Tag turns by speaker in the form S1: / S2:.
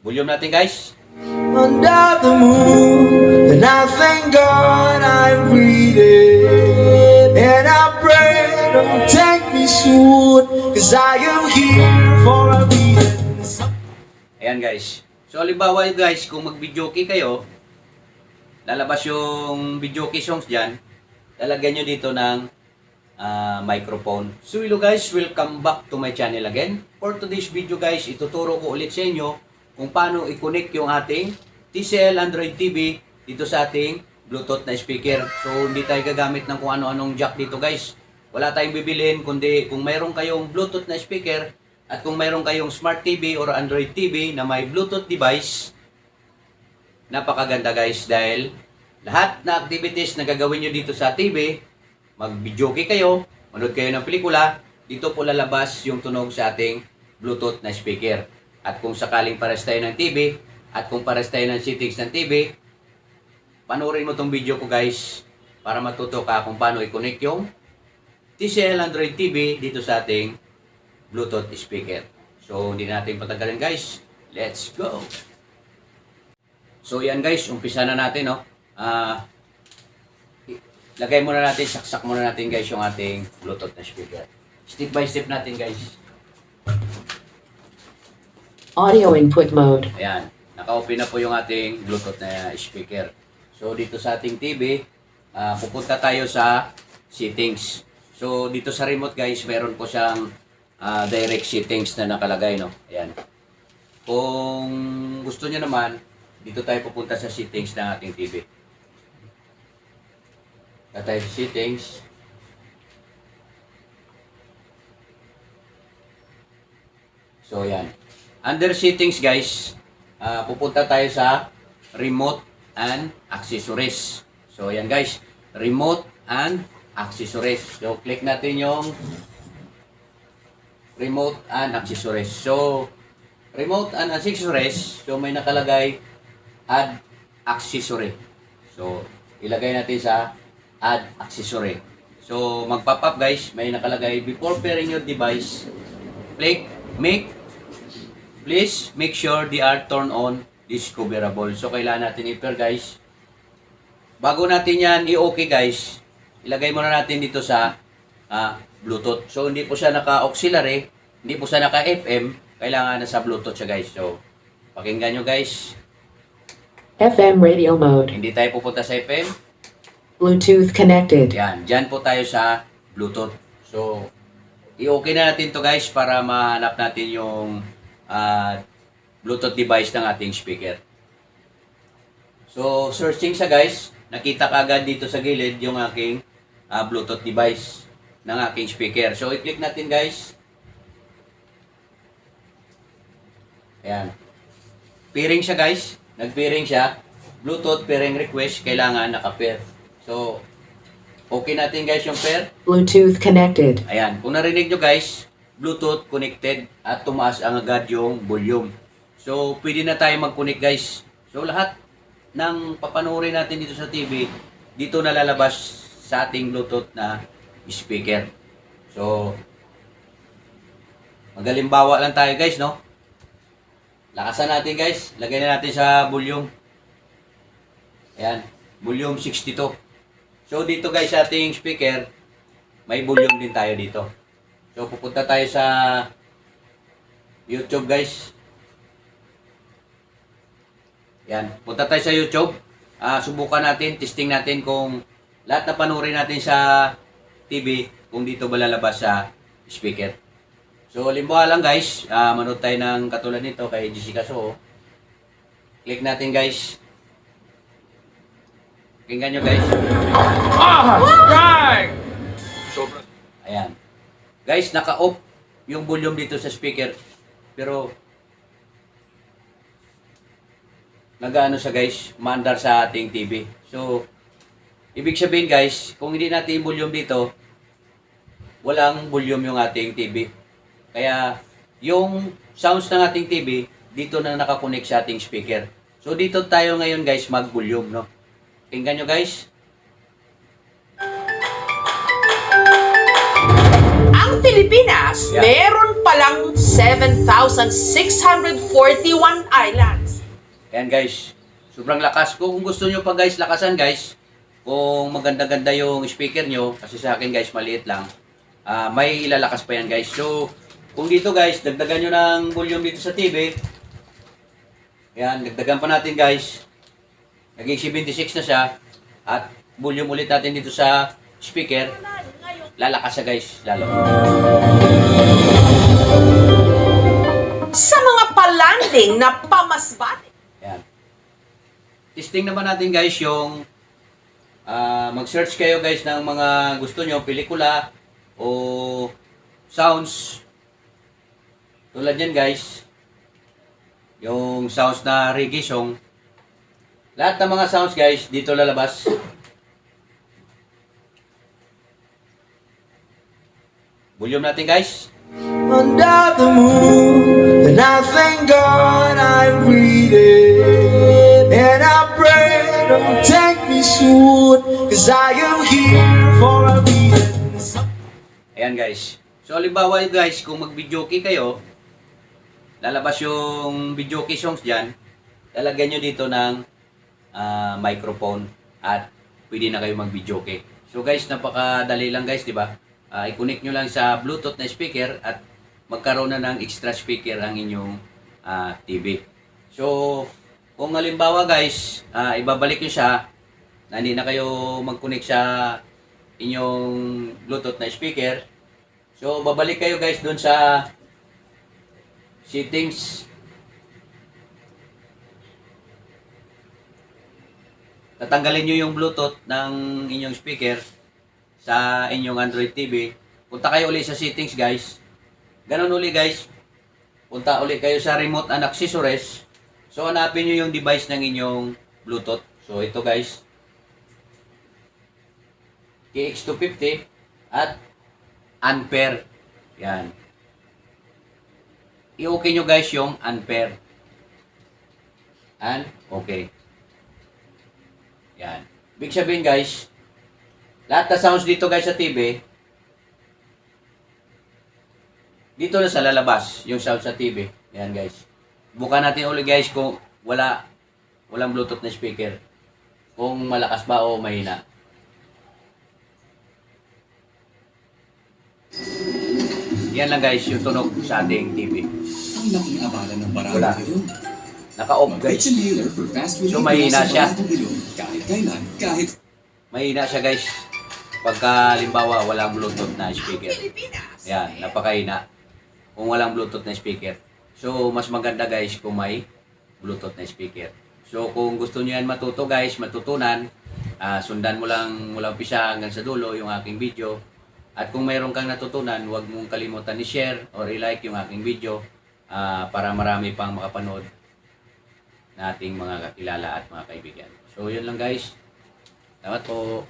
S1: Volume natin guys.
S2: Under the moon, and I thank God I'm breathing. And I pray, don't take me soon, cause I am here for a reason.
S1: Ayan guys. So halimbawa guys, kung mag-videoke kayo, lalabas yung videoke songs dyan, lalagyan nyo dito ng microphone. So hello guys, welcome back to my channel again. For today's video guys, ituturo ko ulit sa inyo kung paano i-connect yung ating TCL Android TV dito sa ating Bluetooth na speaker. So hindi tayo gagamit ng kung ano-anong jack dito guys. Wala tayong bibilhin kundi kung mayroon kayong Bluetooth na speaker at kung mayroon kayong Smart TV or Android TV na may Bluetooth device, napakaganda guys dahil lahat na activities na gagawin nyo dito sa TV, mag-videoke kayo, manood kayo ng pelikula, dito po lalabas yung tunog sa ating Bluetooth na speaker. At kung sakaling pares tayo ng TV, at kung pares tayo ng settings ng TV, panoorin mo tong video ko guys, para matuto ka kung paano i-connect yung TCL Android TV dito sa ating Bluetooth speaker. So, hindi natin patagalin guys. Let's go! So, yan guys, umpisa na natin, no? Lagay muna natin, saksak muna natin guys yung ating Bluetooth na speaker. Step by step natin guys.
S3: Audio input mode.
S1: Ayan, naka-open na po yung ating Bluetooth na speaker. So dito sa ating TV, pupunta tayo sa settings. So dito sa remote guys, meron po siyang direct settings na nakalagay, no? Ayan. Kung gusto niyo naman, dito tayo pupunta sa settings ng ating TV. Tayo sa settings. So yan. Under settings guys, pupunta tayo sa remote and accessories. So yan guys, remote and accessories. So click natin yung remote and accessories. So remote and accessories, so may nakalagay add accessory. So ilagay natin sa add accessory. So mag-pop up guys, may nakalagay before pairing your device, please make sure they are turned on discoverable. So kailangan natin i-pair guys. Bago natin yan i-okay guys, ilagay muna natin dito sa Bluetooth. So hindi po siya naka-auxiliary, hindi po siya naka-FM, kailangan nasa Bluetooth siya guys. So pakinggan nyo guys.
S3: FM radio mode.
S1: Hindi tayo pupunta sa FM.
S3: Bluetooth connected.
S1: Yan, dyan po tayo sa Bluetooth. So, i-okay na natin to guys para mahanap natin yung Bluetooth device ng ating speaker. So, searching siya guys, nakita ka agad dito sa gilid yung aking Bluetooth device ng aking speaker. So, i-click natin guys. Ayan. Pairing siya guys. Nag-pairing siya. Bluetooth pairing request, kailangan naka-pair. So, okay natin guys yung pair.
S3: Bluetooth connected.
S1: Ayan, kung narinig nyo guys, Bluetooth connected at tumaas ang agad yung volume. So, pwede na tayo mag-connect guys. So, lahat ng papanoorin natin dito sa TV, dito nalalabas sa ating Bluetooth na speaker. So, magalimbawa lang tayo guys, no? Lakasan natin guys. Lagay na natin sa volume. Ayan, volume 62. So, dito guys sa ating speaker, may volume din tayo dito. So, pupunta tayo sa YouTube guys. Yan, punta tayo sa YouTube. Subukan natin, testing natin kung lahat na panurin natin sa TV, kung dito ba lalabas sa speaker. So, halimbawa lang guys, manood tayo ng katulad nito kay Jessica So. Click natin guys. Pakinggan nyo guys.
S2: Right!
S1: Ayan. Guys, naka-off yung volume dito sa speaker. Pero, nag-ano siya guys, mandar sa ating TV. So, ibig sabihin guys, kung hindi natin yung volume dito, walang volume yung ating TV. Kaya, yung sounds ng ating TV, dito na nakakonect sa ating speaker. So, dito tayo ngayon guys, mag-volume, no? Tingnan nyo guys.
S4: Ang Pilipinas,
S1: Yeah.
S4: meron pa palang 7,641 islands.
S1: Ayan guys, sobrang lakas. Kung gusto nyo pa guys, lakasan guys. Kung maganda-ganda yung speaker nyo, kasi sa akin guys, maliit lang. May ilalakas pa yan guys. So, kung dito guys, dagdagan nyo ng volume dito sa TV. Ayan, dagdagan pa natin guys. Naging 76 na siya. At volume ulit natin dito sa speaker. Lalakas siya guys, lalo.
S4: Sa mga palanding na pamasbate.
S1: Ayan. Testing naman natin guys yung mag-search kayo guys ng mga gusto nyo, pelikula o sounds. Tulad yan guys, yung sounds na reggae song. Lahat ng mga sounds guys, dito lalabas. Volume natin guys.
S2: under the moon. And I thank God I'm breathing. And I pray don't take me soon, 'cause I am here for a reason.
S1: Ayan guys. So halimbawa guys, kung mag-videoke kayo, lalabas yung videoke songs dyan, lalagyan nyo dito ng microphone at pwede na kayo mag-videoke. So guys, napakadali lang guys, di ba? I-connect nyo lang sa Bluetooth na speaker at magkaroon na ng extra speaker ang inyong TV. So, kung halimbawa guys, ibabalik nyo siya na hindi na kayo mag-connect sa inyong Bluetooth na speaker. So, babalik kayo guys doon sa settings. Tatanggalin nyo yung Bluetooth ng inyong speaker sa inyong Android TV. Punta kayo ulit sa settings guys. Ganun ulit guys. Punta ulit kayo sa remote and accessories. So hanapin nyo yung device ng inyong Bluetooth. So ito guys. KX250 at Ampere. Yan. I-okay nyo guys yung Ampere. And okay. Yan. Big sabihin guys, lahat na sounds dito guys sa TV, dito na sa lalabas yung sound sa TV. Yan guys. Bukan natin ulit guys kung walang Bluetooth na speaker. Kung malakas ba o mahina. Yan lang guys yung tunog sa ating TV.
S5: Ang laking abala ng barang
S1: Wala.
S5: ngayon.
S1: Naka-off guys.
S5: Pitch inhaler for fast relief
S1: So, mahina
S5: mula sa
S1: siya.
S5: baratong ilong. Kahit kailan, kahit
S1: Mahina siya guys. Pagka halimbawa walang Bluetooth na speaker. Yan, napakahina. Kung walang Bluetooth na speaker. So, mas maganda guys kung may Bluetooth na speaker. So, kung gusto niyo yan matuto guys, matutunan, sundan mo lang mula umpisa hanggang sa dulo yung aking video. At kung mayroon kang natutunan, huwag mong kalimutan i-share or i-like yung aking video para marami pang makapanood na ating mga kakilala at mga kaibigan. So, yun lang guys. Salamat po.